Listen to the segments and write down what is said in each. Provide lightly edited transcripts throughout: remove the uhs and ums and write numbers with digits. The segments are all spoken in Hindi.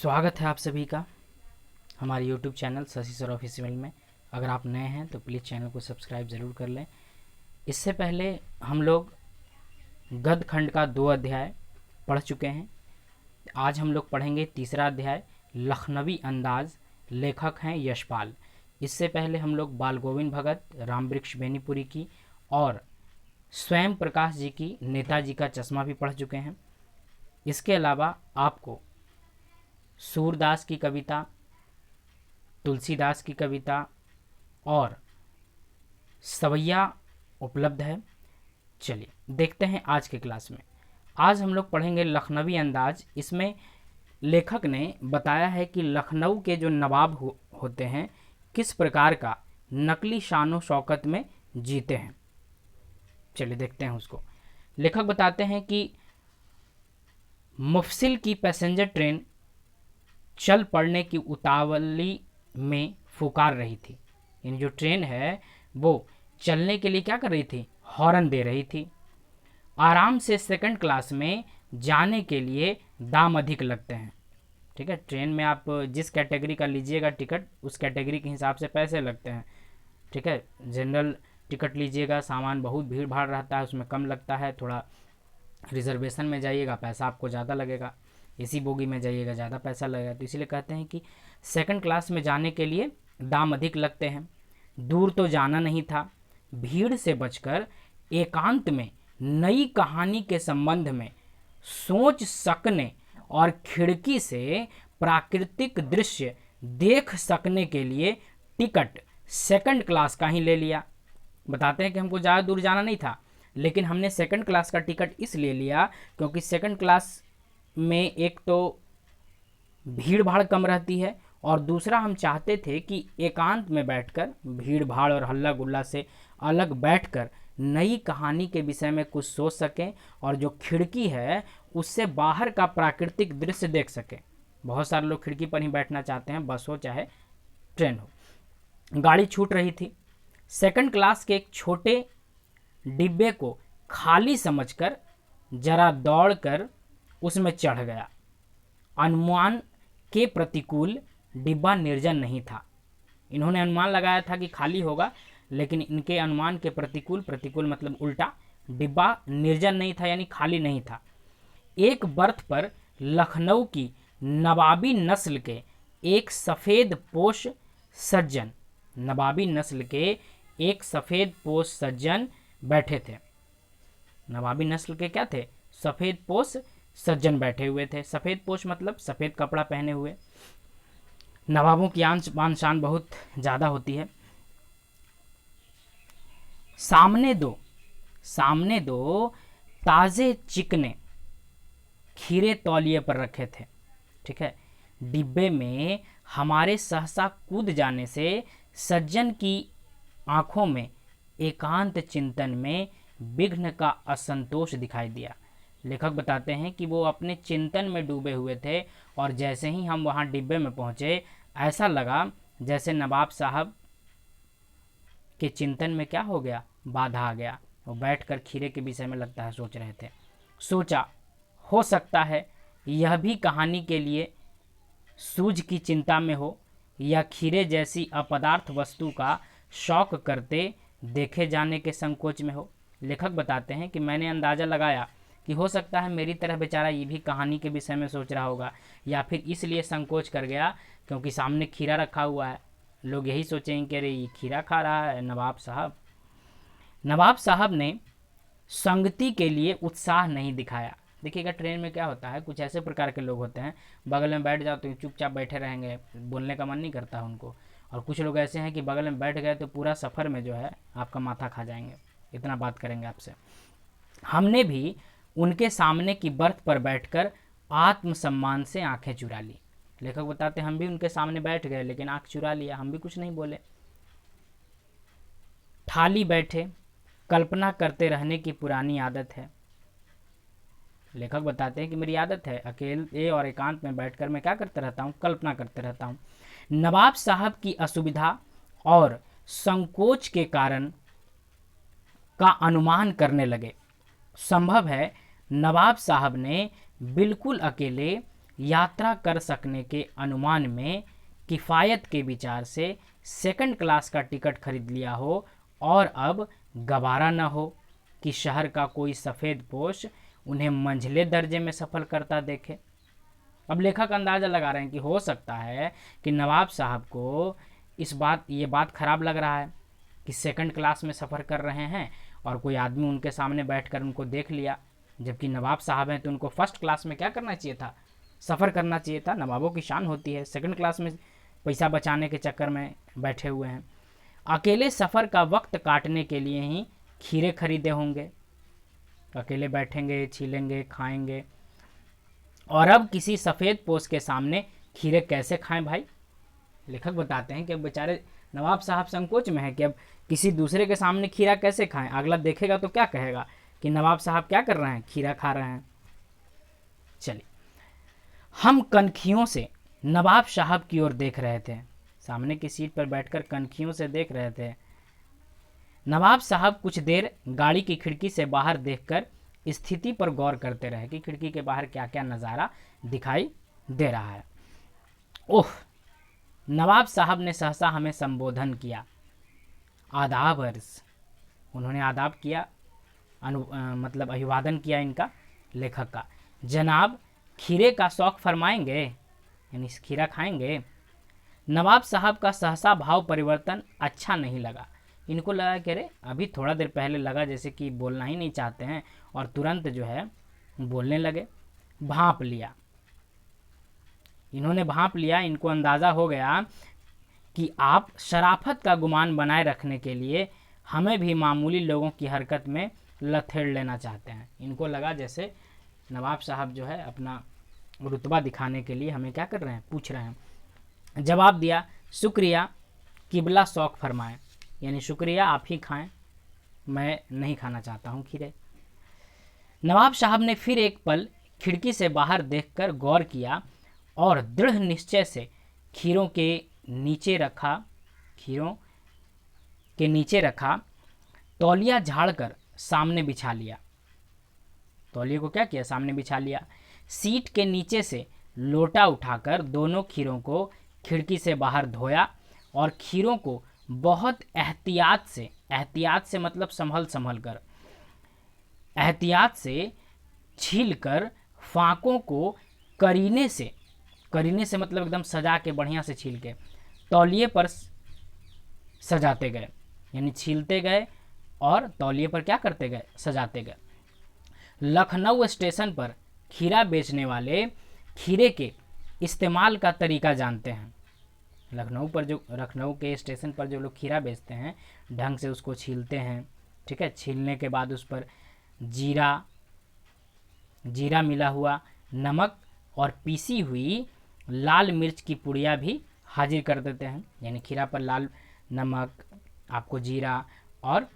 स्वागत है आप सभी का हमारे YouTube channel Shashi sir official में। अगर आप नए हैं तो प्लीज़ चैनल को सब्सक्राइब ज़रूर कर लें। इससे पहले हम लोग गद्य खंड का 2 अध्याय पढ़ चुके हैं। आज हम लोग पढ़ेंगे तीसरा अध्याय लखनवी अंदाज। लेखक हैं यशपाल। इससे पहले हम लोग बाल गोविंद भगत, रामवृक्ष बेनीपुरी की और स्वयं प्रकाश जी की नेताजी का चश्मा भी पढ़ चुके हैं। इसके अलावा आपको सूरदास की कविता, तुलसीदास की कविता और सवैया उपलब्ध है। चलिए देखते हैं आज के क्लास में। आज हम लोग पढ़ेंगे लखनवी अंदाज। इसमें लेखक ने बताया है कि लखनऊ के जो नवाब होते हैं किस प्रकार का नकली शानो शौकत में जीते हैं। चलिए देखते हैं उसको। लेखक बताते हैं कि मुफसिल की पैसेंजर ट्रेन चल पड़ने की उतावली में फुकार रही थी। यानी जो ट्रेन है वो चलने के लिए क्या कर रही थी, हॉर्न दे रही थी। आराम से सेकंड क्लास में जाने के लिए दाम अधिक लगते हैं। ठीक है, ट्रेन में आप जिस कैटेगरी का लीजिएगा टिकट, उस कैटेगरी के हिसाब से पैसे लगते हैं। ठीक है, जनरल टिकट लीजिएगा, सामान बहुत भीड़ भाड़ रहता है, उसमें कम लगता है। थोड़ा रिजर्वेशन में जाइएगा पैसा आपको ज़्यादा लगेगा, एसी बोगी में जाइएगा ज़्यादा पैसा लगेगा। तो इसीलिए कहते हैं कि सेकंड क्लास में जाने के लिए दाम अधिक लगते हैं। दूर तो जाना नहीं था, भीड़ से बचकर एकांत में नई कहानी के संबंध में सोच सकने और खिड़की से प्राकृतिक दृश्य देख सकने के लिए टिकट सेकंड क्लास का ही ले लिया। बताते हैं कि हमको ज़्यादा दूर जाना नहीं था, लेकिन हमने सेकंड क्लास का टिकट इसलिए लिया क्योंकि सेकंड क्लास में एक तो भीड़ भाड़ कम रहती है और दूसरा हम चाहते थे कि एकांत में बैठकर भीड़ भाड़ और हल्ला गुल्ला से अलग बैठकर नई कहानी के विषय में कुछ सोच सकें और जो खिड़की है उससे बाहर का प्राकृतिक दृश्य देख सकें। बहुत सारे लोग खिड़की पर ही बैठना चाहते हैं, बस हो चाहे ट्रेन हो। गाड़ी छूट रही थी। सेकंड क्लास के एक छोटे डिब्बे को खाली समझकर जरा दौड़कर उसमें चढ़ गया। अनुमान के प्रतिकूल डिब्बा निर्जन नहीं था। इन्होंने अनुमान लगाया था कि खाली होगा, लेकिन इनके अनुमान के प्रतिकूल मतलब उल्टा, डिब्बा निर्जन नहीं था यानी खाली नहीं था। एक बर्थ पर लखनऊ की नवाबी नस्ल के एक सफ़ेद पोश सज्जन, नवाबी नस्ल के एक सफ़ेद पोश सज्जन बैठे थे। नवाबी नस्ल के क्या थे, सफ़ेद पोश सज्जन बैठे हुए थे। सफ़ेद पोश मतलब सफ़ेद कपड़ा पहने हुए। नवाबों की आन शान बहुत ज़्यादा होती है। सामने दो ताज़े चिकने खीरे तौलिए पर रखे थे। ठीक है, डिब्बे में हमारे सहसा कूद जाने से सज्जन की आंखों में एकांत चिंतन में विघ्न का असंतोष दिखाई दिया। लेखक बताते हैं कि वो अपने चिंतन में डूबे हुए थे और जैसे ही हम वहाँ डिब्बे में पहुँचे ऐसा लगा जैसे नवाब साहब के चिंतन में क्या हो गया, बाधा आ गया। वो बैठकर खीरे के विषय में लगता है सोच रहे थे। सोचा हो सकता है यह भी कहानी के लिए सूझ की चिंता में हो या खीरे जैसी अपदार्थ वस्तु का शौक करते देखे जाने के संकोच में हो। लेखक बताते हैं कि मैंने अंदाज़ा लगाया कि हो सकता है मेरी तरह बेचारा ये भी कहानी के विषय में सोच रहा होगा, या फिर इसलिए संकोच कर गया क्योंकि सामने खीरा रखा हुआ है। लोग यही सोचेंगे कि अरे ये खीरा खा रहा है नवाब साहब। नवाब साहब ने संगति के लिए उत्साह नहीं दिखाया। देखिएगा ट्रेन में क्या होता है, कुछ ऐसे प्रकार के लोग होते हैं बगल में बैठ जाओ तो चुपचाप बैठे रहेंगे, बोलने का मन नहीं करता उनको। और कुछ लोग ऐसे हैं कि बगल में बैठ गए तो पूरा सफ़र में जो है आपका माथा खा जाएंगे, इतना बात करेंगे आपसे। हमने भी उनके सामने की बर्थ पर बैठकर आत्मसम्मान से आंखें चुरा ली। लेखक बताते हम भी उनके सामने बैठ गए लेकिन आंख चुरा लिया, हम भी कुछ नहीं बोले। ठाली बैठे कल्पना करते रहने की पुरानी आदत है। लेखक बताते हैं कि मेरी आदत है अकेले और एकांत में बैठकर मैं क्या करते रहता हूँ, कल्पना करते रहता हूँ। नवाब साहब की असुविधा और संकोच के कारण का अनुमान करने लगे। संभव है नवाब साहब ने बिल्कुल अकेले यात्रा कर सकने के अनुमान में किफ़ायत के विचार से सेकंड क्लास का टिकट खरीद लिया हो और अब गवारा न हो कि शहर का कोई सफ़ेद पोश उन्हें मंझले दर्जे में सफ़र करता देखे। अब लेखक अंदाज़ा लगा रहे हैं कि हो सकता है कि नवाब साहब को ये बात ख़राब लग रहा है कि सेकंड क्लास में सफ़र कर रहे हैं और कोई आदमी उनके सामने बैठकर उनको देख लिया, जबकि नवाब साहब हैं तो उनको फर्स्ट क्लास में क्या करना चाहिए था, सफ़र करना चाहिए था। नवाबों की शान होती है, सेकंड क्लास में पैसा बचाने के चक्कर में बैठे हुए हैं। अकेले सफ़र का वक्त काटने के लिए ही खीरे खरीदे होंगे, अकेले बैठेंगे, छीलेंगे, खाएंगे। और अब किसी सफ़ेद पोश के सामने खीरे कैसे खाएं भाई? लेखक बताते हैं कि अब बेचारे नवाब साहब संकोच में है कि अब किसी दूसरे के सामने खीरा कैसे खाएं। अगला देखेगा तो क्या कहेगा कि नवाब साहब क्या कर रहे हैं, खीरा खा रहे हैं। चलिए, हम कनखियों से नवाब साहब की ओर देख रहे थे, सामने की सीट पर बैठकर कनखियों से देख रहे थे। नवाब साहब कुछ देर गाड़ी की खिड़की से बाहर देखकर स्थिति पर गौर करते रहे कि खिड़की के बाहर क्या क्या नज़ारा दिखाई दे रहा है। ओह, नवाब साहब ने सहसा हमें संबोधन किया। आदाब अर्ज, उन्होंने आदाब किया, मतलब अभिवादन किया इनका, लेखक का। जनाब, खीरे का शौक फरमाएंगे, यानी खीरा खाएंगे। नवाब साहब का सहसा भाव परिवर्तन अच्छा नहीं लगा। इनको लगा कि अरे अभी थोड़ा देर पहले लगा जैसे कि बोलना ही नहीं चाहते हैं और तुरंत जो है बोलने लगे। भांप लिया, इन्होंने भांप लिया। इनको अंदाज़ा हो गया कि आप शराफत का गुमान बनाए रखने के लिए हमें भी मामूली लोगों की हरकत में लथेड़ लेना चाहते हैं। इनको लगा जैसे नवाब साहब जो है अपना रुतबा दिखाने के लिए हमें क्या कर रहे हैं, पूछ रहे हैं। जवाब दिया, शुक्रिया, किबला शौक फरमाएं, यानी शुक्रिया आप ही खाएं, मैं नहीं खाना चाहता हूँ खीरे। नवाब साहब ने फिर एक पल खिड़की से बाहर देखकर गौर किया और दृढ़ निश्चय से खीरों के नीचे रखा तौलिया झाड़कर सामने बिछा लिया। तौलिए को क्या किया, सामने बिछा लिया। सीट के नीचे से लोटा उठाकर दोनों खीरों को खिड़की से बाहर धोया और खीरों को बहुत एहतियात से मतलब संभल कर, एहतियात से छीलकर फाँकों को करीने से मतलब एकदम सजा के बढ़िया से छील के तौलिए पर सजाते गए, यानी छीलते गए और तौलिए पर क्या करते गए, सजाते गए। लखनऊ स्टेशन पर खीरा बेचने वाले खीरे के इस्तेमाल का तरीका जानते हैं। लखनऊ के स्टेशन पर जो लोग खीरा बेचते हैं ढंग से उसको छीलते हैं, ठीक है। छीलने के बाद उस पर जीरा मिला हुआ, नमक और पीसी हुई लाल मिर्च की पुड़िया भी हाजिर कर देते हैं, यानी खीरा पर लाल नमक, आपको जीरा और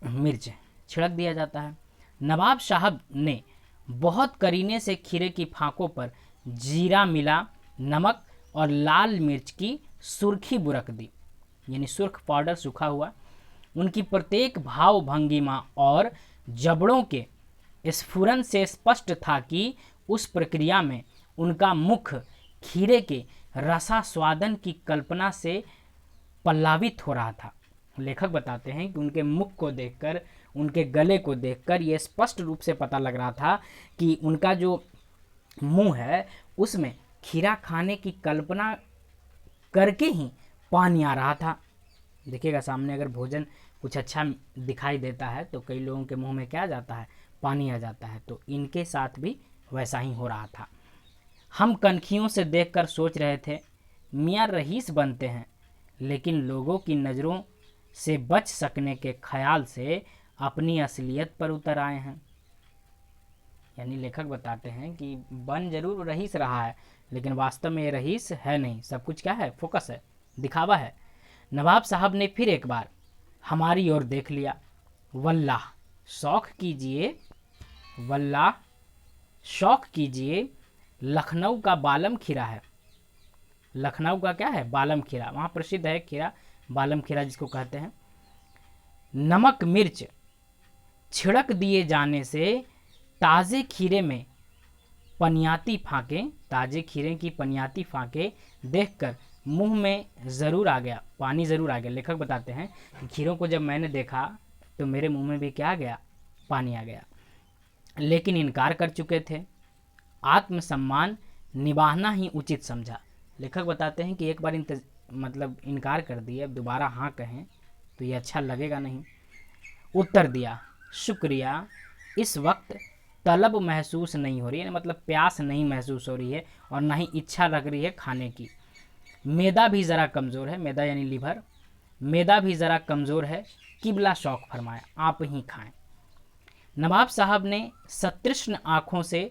मिर्च छिड़क दिया जाता है। नवाब साहब ने बहुत करीने से खीरे की फाँकों पर जीरा मिला नमक और लाल मिर्च की सुर्खी बुरक दी, यानी सुर्ख पाउडर सूखा हुआ। उनकी प्रत्येक भाव भंगिमा और जबड़ों के स्फुरन से स्पष्ट था कि उस प्रक्रिया में उनका मुख खीरे के रसास्वादन की कल्पना से पल्लावित हो रहा था। लेखक बताते हैं कि उनके मुख को देखकर, उनके गले को देखकर ये स्पष्ट रूप से पता लग रहा था कि उनका जो मुंह है उसमें खीरा खाने की कल्पना करके ही पानी आ रहा था। देखिएगा, सामने अगर भोजन कुछ अच्छा दिखाई देता है तो कई लोगों के मुंह में क्या आ जाता है, पानी आ जाता है। तो इनके साथ भी वैसा ही हो रहा था। हम कनखियों से देखकर सोच रहे थे, मियाँ रईस बनते हैं लेकिन लोगों की नज़रों से बच सकने के ख्याल से अपनी असलियत पर उतर आए हैं। यानी लेखक बताते हैं कि बन जरूर रईस रहा है लेकिन वास्तव में ये रईस है नहीं, सब कुछ क्या है, फोकस है, दिखावा है। नवाब साहब ने फिर एक बार हमारी ओर देख लिया। वल्लाह शौक कीजिए, लखनऊ का बालम खीरा है। लखनऊ का क्या है, बालम खीरा, वहाँ प्रसिद्ध है खीरा, बालम खीरा जिसको कहते हैं। नमक मिर्च छिड़क दिए जाने से ताज़े खीरे में पनियाती फाके, ताजे खीरे की पनियाती फाके देखकर मुंह में ज़रूर आ गया, पानी ज़रूर आ गया। लेखक बताते हैं कि खीरों को जब मैंने देखा तो मेरे मुंह में भी क्या आ गया, पानी आ गया, लेकिन इनकार कर चुके थे। आत्मसम्मान निभाना ही उचित समझा। लेखक बताते हैं कि एक बार मतलब इनकार कर दिए, अब दोबारा हाँ कहें तो ये अच्छा लगेगा नहीं। उत्तर दिया, शुक्रिया, इस वक्त तलब महसूस नहीं हो रही है, मतलब प्यास नहीं महसूस हो रही है और ना ही इच्छा लग रही है खाने की। मैदा भी ज़रा कमज़ोर है, मैदा यानी लीवर, मैदा भी ज़रा कमज़ोर है, किबला शौक फरमाया, आप ही खाएं। नवाब साहब ने सतृष्ण आँखों से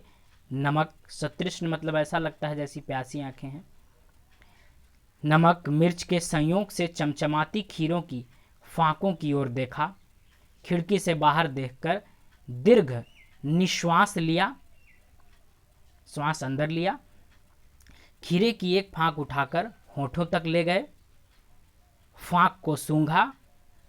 नमक, सतृष्ण मतलब ऐसा लगता है जैसी प्यासी आँखें हैं, नमक मिर्च के संयोग से चमचमाती खीरों की फांकों की ओर देखा। खिड़की से बाहर देखकर दीर्घ निश्वास लिया, श्वास अंदर लिया। खीरे की एक फांक उठाकर होठों तक ले गए, फांक को सूंघा,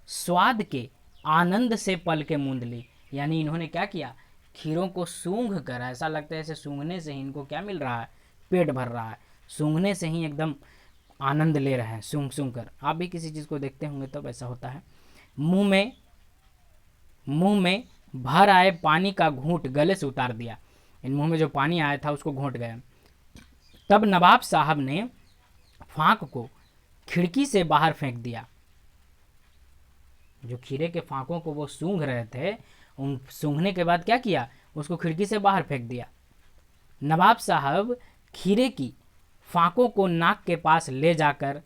स्वाद के आनंद से पलकें मूंद ली। यानी इन्होंने क्या किया, खीरों को सूंघ कर, ऐसा लगता है जैसे सूंघने से ही इनको क्या मिल रहा है, पेट भर रहा है, सूंघने से ही एकदम आनंद ले रहे हैं सूंघ सूंघ कर। आप भी किसी चीज़ को देखते होंगे तब ऐसा होता है। मुंह में भर आए पानी का घूंट गले से उतार दिया, इन मुंह में जो पानी आया था उसको घोंट गए। तब नवाब साहब ने फांक को खिड़की से बाहर फेंक दिया। जो खीरे के फांकों को वो सूंघ रहे थे, उन सूंघने के बाद क्या किया, उसको खिड़की से बाहर फेंक दिया। नवाब साहब खीरे की फांकों को नाक के पास ले जाकर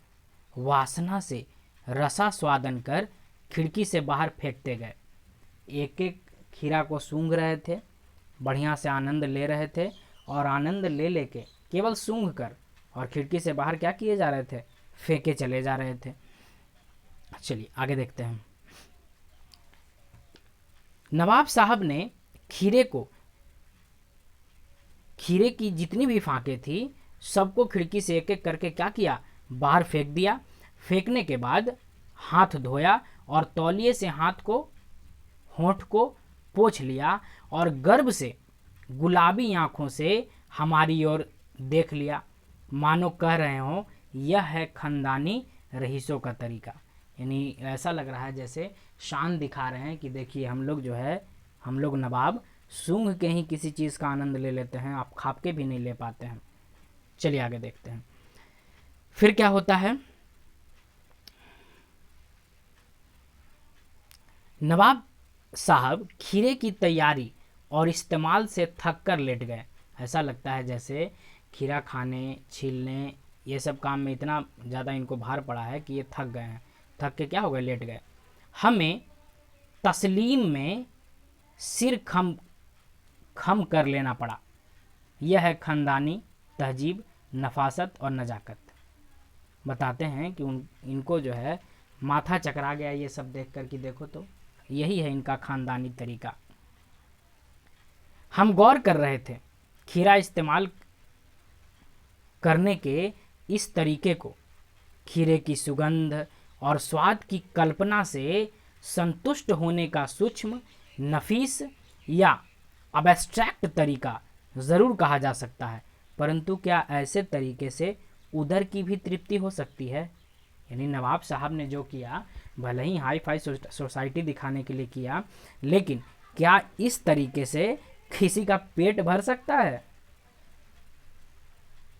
वासना से रसास्वादन कर खिड़की से बाहर फेंकते गए। एक एक खीरा को सूंघ रहे थे, बढ़िया से आनंद ले रहे थे, और आनंद ले लेके केवल सूंघ कर और खिड़की से बाहर क्या किए जा रहे थे, फेंके चले जा रहे थे। चलिए आगे देखते हैं। नवाब साहब ने खीरे की जितनी भी फांके थी सबको खिड़की से एक एक करके क्या किया, बाहर फेंक दिया। फेंकने के बाद हाथ धोया और तौलिए से होंठ को पोंछ लिया और गर्व से गुलाबी आंखों से हमारी ओर देख लिया, मानो कह रहे हो यह है खानदानी रईसों का तरीका। यानी ऐसा लग रहा है जैसे शान दिखा रहे हैं कि देखिए हम लोग नवाब सूंघ के ही किसी चीज़ का आनंद ले लेते हैं, आप खाप के भी नहीं ले पाते हैं। चलिए आगे देखते हैं फिर क्या होता है। नवाब साहब खीरे की तैयारी और इस्तेमाल से थक कर लेट गए। ऐसा लगता है जैसे खीरा खाने, छीलने, ये सब काम में इतना ज़्यादा इनको भार पड़ा है कि ये थक गए हैं। थक के क्या हो गए, लेट गए। हमें तस्लीम में सिर खम कर लेना पड़ा। यह है ख़ानदानी तहजीब, नफासत और नज़ाकत। बताते हैं कि इनको जो है माथा चकरा गया ये सब देख कर कि देखो तो यही है इनका ख़ानदानी तरीका। हम गौर कर रहे थे खीरा इस्तेमाल करने के इस तरीके को। खीरे की सुगंध और स्वाद की कल्पना से संतुष्ट होने का सूक्ष्म, नफीस या अबस्ट्रैक्ट तरीका ज़रूर कहा जा सकता है, परंतु क्या ऐसे तरीके से उदर की भी तृप्ति हो सकती है? यानी नवाब साहब ने जो किया, भले ही हाई फाई सोसाइटी दिखाने के लिए किया, लेकिन क्या इस तरीके से किसी का पेट भर सकता है?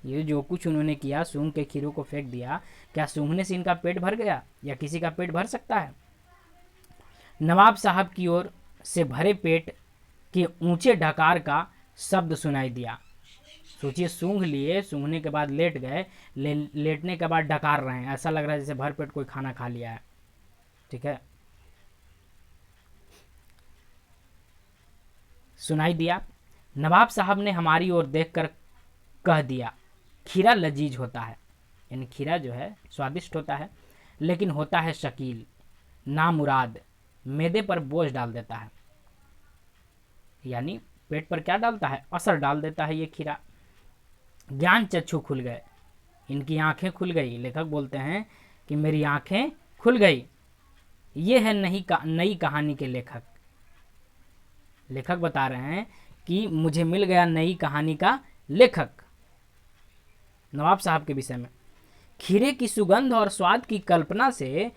ये जो कुछ उन्होंने किया, सूंघ के खीरों को फेंक दिया, क्या सूंघने से इनका पेट भर गया या किसी का पेट भर सकता है? नवाब साहब की ओर से भरे पेट के ऊंचे ढकार का शब्द सुनाई दिया। सोचिए, सूंघ लिए, सूंघने के बाद लेट गए, लेटने के बाद ढकार रहे हैं, ऐसा लग रहा है जैसे भर पेट कोई खाना खा लिया है। ठीक है, सुनाई दिया। नवाब साहब ने हमारी ओर देखकर कह दिया, खीरा लजीज होता है। यानी खीरा जो है स्वादिष्ट होता है, लेकिन होता है शकील, नामुराद, मैदे पर बोझ डाल देता है। यानी पेट पर क्या डालता है, असर डाल देता है ये खीरा। ज्ञान चक्षु खुल गए, इनकी आंखें खुल गई। लेखक बोलते हैं कि मेरी आंखें खुल गई। ये है नई कहानी के लेखक। लेखक बता रहे हैं कि मुझे मिल गया नई कहानी का लेखक, नवाब साहब के विषय में। खीरे की सुगंध और स्वाद की कल्पना से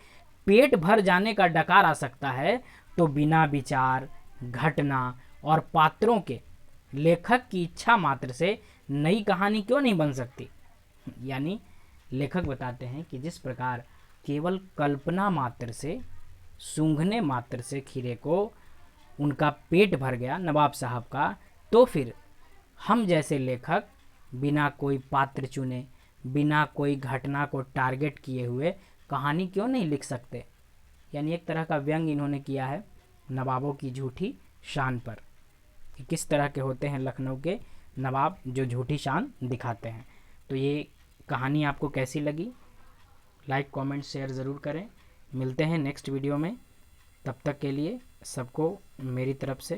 पेट भर जाने का डकार आ सकता है, तो बिना विचार, घटना और पात्रों के लेखक की इच्छा मात्र से नई कहानी क्यों नहीं बन सकती। यानी लेखक बताते हैं कि जिस प्रकार केवल कल्पना मात्र से, सूंघने मात्र से खीरे को उनका पेट भर गया नवाब साहब का, तो फिर हम जैसे लेखक बिना कोई पात्र चुने, बिना कोई घटना को टारगेट किए हुए कहानी क्यों नहीं लिख सकते। यानी एक तरह का व्यंग इन्होंने किया है नवाबों की झूठी शान पर, कि किस तरह के होते हैं लखनऊ के नवाब जो झूठी शान दिखाते हैं। तो ये कहानी आपको कैसी लगी, लाइक कमेंट शेयर ज़रूर करें। मिलते हैं नेक्स्ट वीडियो में, तब तक के लिए सबको मेरी तरफ से